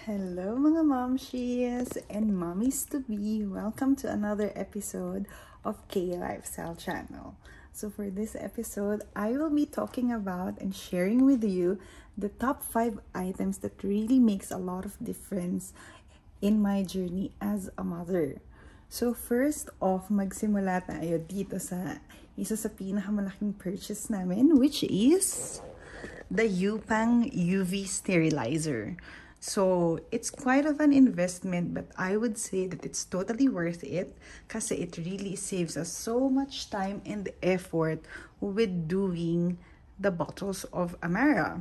Hello mga momshies and mommies to be. Welcome to another episode of K Lifestyle Channel. So for this episode, I will be talking about and sharing with you the top 5 items that really makes a lot of difference in my journey as a mother. So first off, magsimula tayo dito sa isa sa pinakamalaking purchase namin, which is the Yupang UV sterilizer. So, it's quite of an investment, but I would say that it's totally worth it kasi it really saves us so much time and effort with doing the bottles of Amara.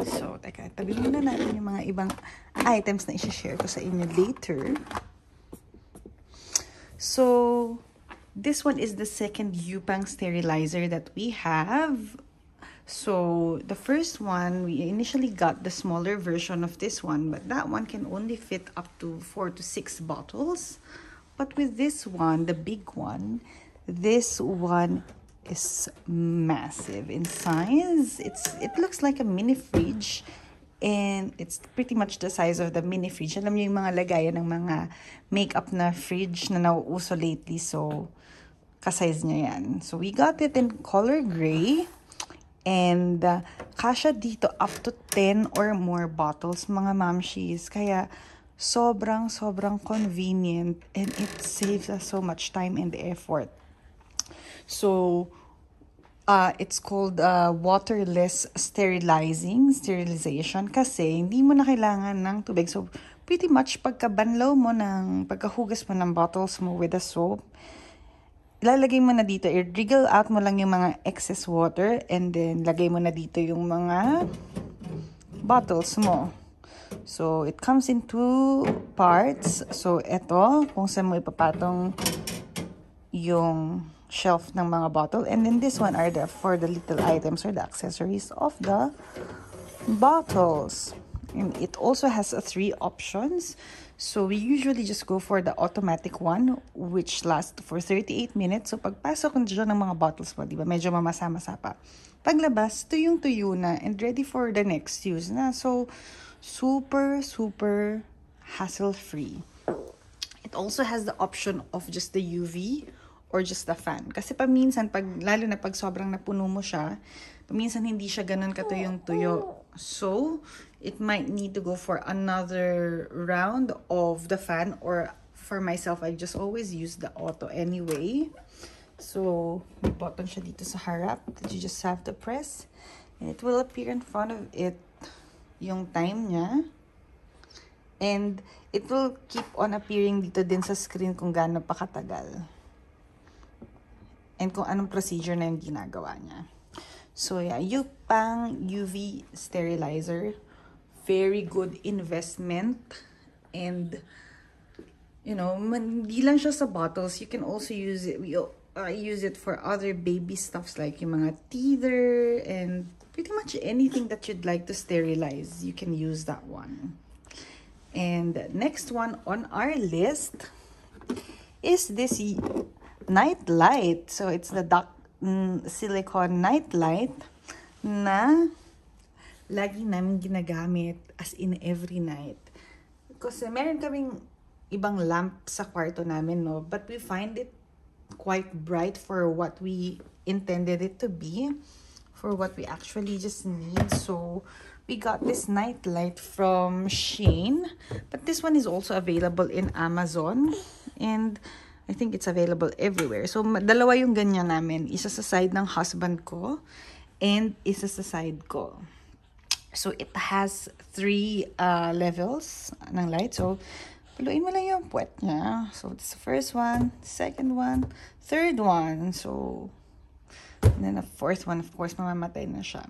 So, teka, tabi muna natin yung mga ibang items na i-share ko sa inyo later. So, this one is the second Yupang sterilizer that we have. So, the first one, we initially got the smaller version of this one, but that one can only fit up to 4 to 6 bottles. But with this one, the big one, this one is massive in size. It looks like a mini fridge, and it's pretty much the size of the mini fridge. Alam niyo yung mga lagayan ng mga makeup na fridge na nauuso lately, so kasize niya yan. So, we got it in color gray. And kasha dito up to 10 or more bottles, mga mamshies. Kaya sobrang convenient and it saves us so much time and effort. So, it's called waterless sterilization kasi hindi mo na kailangan ng tubig. So, pretty much pagkabanlaw mo pagkahugas mo ng bottles mo with a soap, ilalagay mo na dito, i-wriggle out mo lang yung mga excess water and then lagay mo na dito yung mga bottles mo. So, it comes in 2 parts. So, eto, kung saan mo ipapatong yung shelf ng mga bottle. And then this one are for the little items or the accessories of the bottles. And it also has 3 options. So, we usually just go for the automatic one, which lasts for 38 minutes. So, pagpasok ko dyan ng mga bottles mo, di ba, medyo mamasa-masa pa. Paglabas, tuyong-tuyo na and ready for the next use na. So, super hassle-free. It also has the option of just the UV or just the fan. Kasi paminsan, lalo na pag sobrang napuno mo siya, paminsan hindi siya ganun katuyong-tuyo. So, it might need to go for another round of the fan, or for myself, I just always use the auto anyway. So, may button siya dito sa harap that you just have to press. And it will appear in front of it yung time niya. And it will keep on appearing dito din sa screen kung gaano pa katagal. And kung anong procedure na yung ginagawa niya. So, yeah, Yupang UV sterilizer. Very good investment. And, you know, hindi lang siya sa bottles. You can also use it. We use it for other baby stuffs like yung mga teether and pretty much anything that you'd like to sterilize. You can use that one. And next one on our list is this night light. So, it's the silicone night light na lagi namin ginagamit as in every night. Kasi meron kaming ibang lamp sa kwarto namin, no? But we find it quite bright for what we intended it to be, for what we actually just need. So, we got this night light from Shein. But this one is also available in Amazon. And I think it's available everywhere. So, dalawa yung ganyan namin. Isa sa side ng husband ko and isa sa side ko. So, it has 3 levels ng light. So, paluin mo lang yung puwet niya. So, this is the first one, second one, third one. So, and then the fourth one, of course, mamamatay na siya.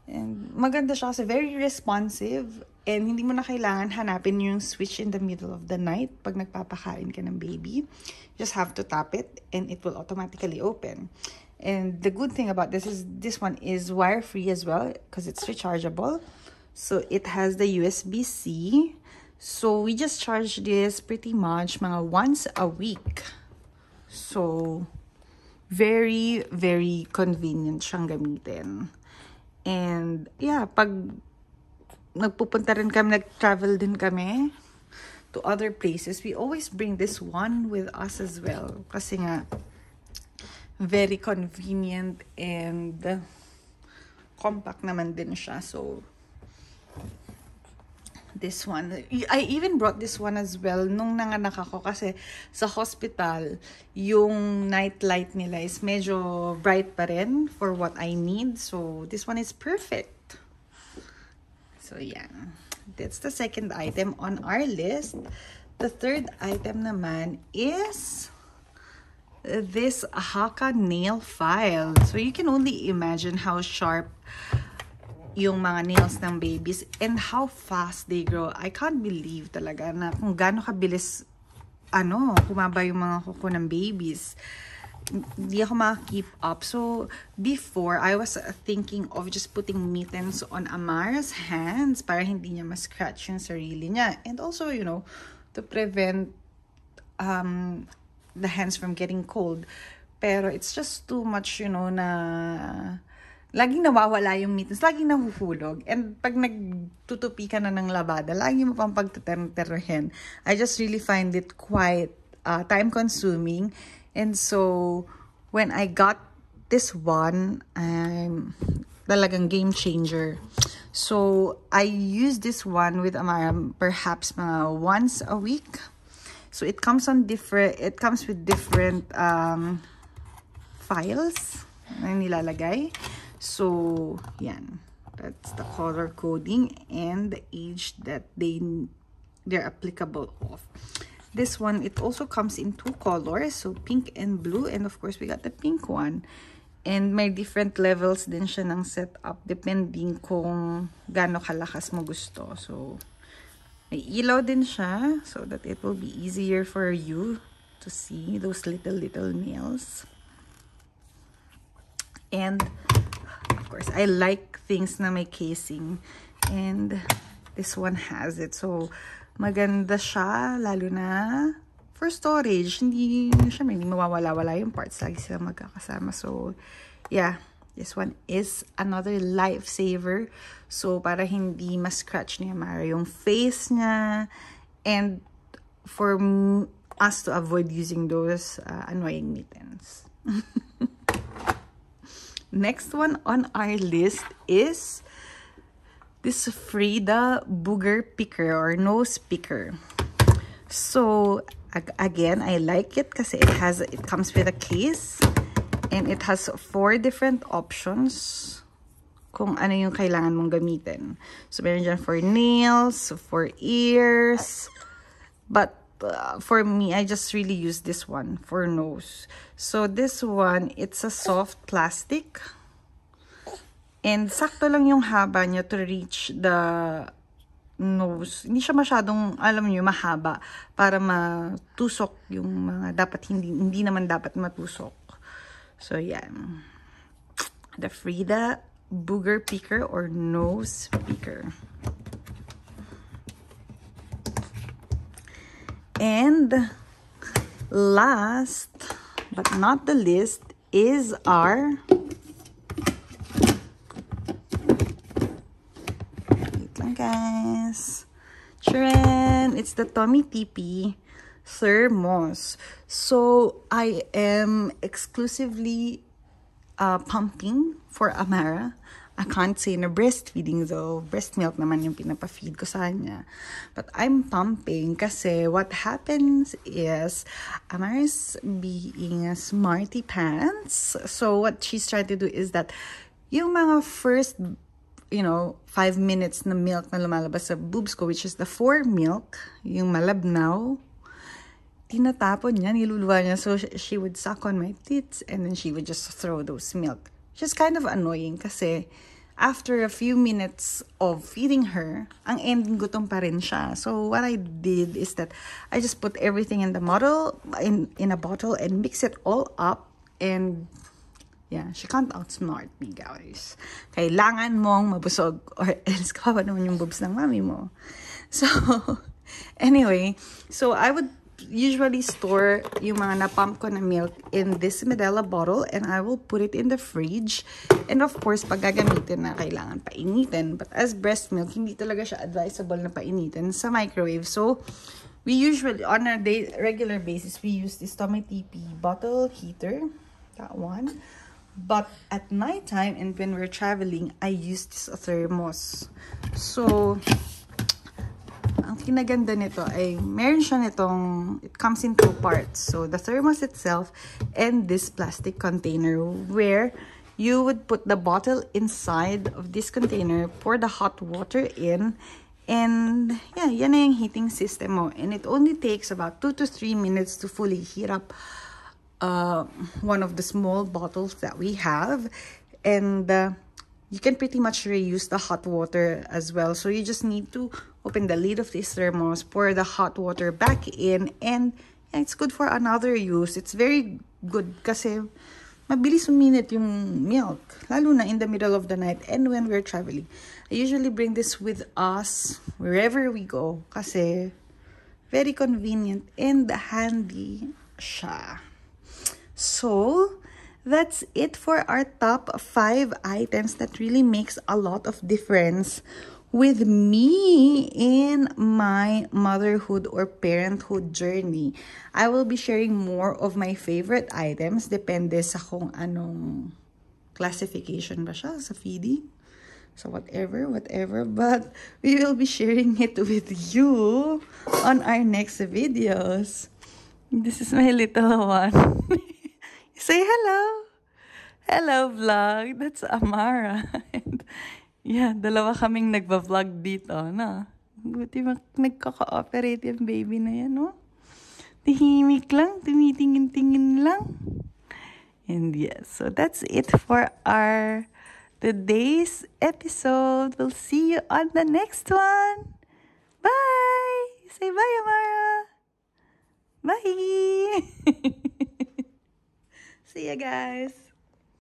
And maganda siya kasi very responsive. And hindi mo na kailangan hanapin yung switch in the middle of the night pag nagpapakain ka ng baby. You just have to tap it and it will automatically open. And the good thing about this one is wire-free as well because it's rechargeable. So it has the USB-C. So we just charge this pretty much mga once a week. So very convenient siyang gamitin. And yeah, pag nagpupunta rin kami, nag-travel din kami to other places, we always bring this one with us as well. Kasi nga, very convenient and compact naman din siya. So, this one. I even brought this one as well nung nanganak ako kasi sa hospital, yung night light nila is medyo bright pa rin for what I need. So, this one is perfect. So, yeah. That's the second item on our list. The third item naman is this Haka nail file. So, you can only imagine how sharp yung mga nails ng babies and how fast they grow. I can't believe talaga na kung gaano kabilis humaba yung mga kuko ng babies. Hindi ako maka-keep up. So, before, I was thinking of just putting mittens on Amara's hands para hindi niya ma-scratch yung sarili niya. And also, you know, to prevent the hands from getting cold. Pero it's just too much, you know, na laging nawawala yung mittens, laging nahuhulog. And pag nagtutupi ka na ng labada, lagi mo pang pagtaterteruhin. I just really find it quite time-consuming. And so, when I got this one, I'm talagang game changer. So, I use this one with Amara perhaps mga once a week. So, it comes with different files na nilalagay. So, yan. That's the color coding and the age that they're applicable of. This one, it also comes in 2 colors, so pink and blue, and of course, we got the pink one. And may different levels din siya ng setup, depending kung gaano kalakas mo gusto. So, may ilaw din siya, so that it will be easier for you to see those little nails. And, of course, I like things na may casing. And, this one has it. So, maganda siya, lalo na for storage. Hindi mawawala-wala yung parts. Lagi sila magkakasama. So, yeah. This one is another lifesaver. So, para hindi ma-scratch ni Amara yung face niya. And, for us to avoid using those annoying mittens. Next one on our list is this Frida Booger Picker or Nose Picker. So, again, I like it kasi it comes with a case and it has 4 different options kung ano yung kailangan mong gamitin. So, meron dyan for nails, for ears, but for me, I just really use this one for nose. So, this one, it's a soft plastic. And sakto lang yung haba niya to reach the nose. Hindi siya masyadong, alam niyo, mahaba para matusok yung mga dapat hindi naman dapat matusok. So, yan. The Frida Booger Picker or Nose Picker. And last but not the least is our guys, Tren, it's the Tommy TP thermos. So I am exclusively pumping for Amara. I can't say na breastfeeding though. Breast milk naman yung pinapafeed ko sa kanya. But I'm pumping kasi what happens is Amara's being a smarty pants. So what she's trying to do is that yung mga first 5 minutes na milk na lumalabas sa boobs ko, which is the foremilk, yung malabnaw, tinatapon niya, niluluwa niya. So, she would suck on my tits and then she would just throw those milk. Which is kind of annoying kasi after a few minutes of feeding her, ang ending gutom pa rin siya. So, what I did is that I just put everything in the bottle, in a bottle and mix it all up and yeah, she can't outsmart me, guys. Kailangan mong mabusog or else kawawa naman yung boobs ng mami mo. So, anyway, so I would usually store yung mga na-pump ko na milk in this Medela bottle and I will put it in the fridge. And of course, pag gagamitin na, kailangan painitin. But as breast milk, hindi talaga siya advisable na painitin sa microwave. So, we usually, on a regular basis, we use this Tommy TP bottle heater. That one. But at nighttime and when we're traveling, I use this thermos. So, ang kinaganda nito ay meron siya nitong, it comes in 2 parts. So, the thermos itself and this plastic container where you would put the bottle inside of this container, pour the hot water in, and yeah, yan na yung heating system mo. And it only takes about 2 to 3 minutes to fully heat up one of the small bottles that we have. And you can pretty much reuse the hot water as well. So you just need to open the lid of this thermos, pour the hot water back in, and yeah, it's good for another use. It's very good kasi mabilis uminit yung milk, lalo na in the middle of the night and when we're traveling. I usually bring this with us wherever we go kasi very convenient and handy siya. So, that's it for our top 5 items that really makes a lot of difference with me in my motherhood or parenthood journey. I will be sharing more of my favorite items, depende sa kung anong classification ba siya sa feeding. So whatever, but we will be sharing it with you on our next videos. This is my little one. Say hello. Hello, vlog. That's Amara. And yeah, dalawa kaming nagba-vlog dito, no? Buti nagkaka-operate yung baby na yan, no? Tahimik lang, tumitingin-tingin lang. And yes, so that's it for our today's episode. We'll see you on the next one. Bye! Say bye, Amara. Bye! See ya, guys.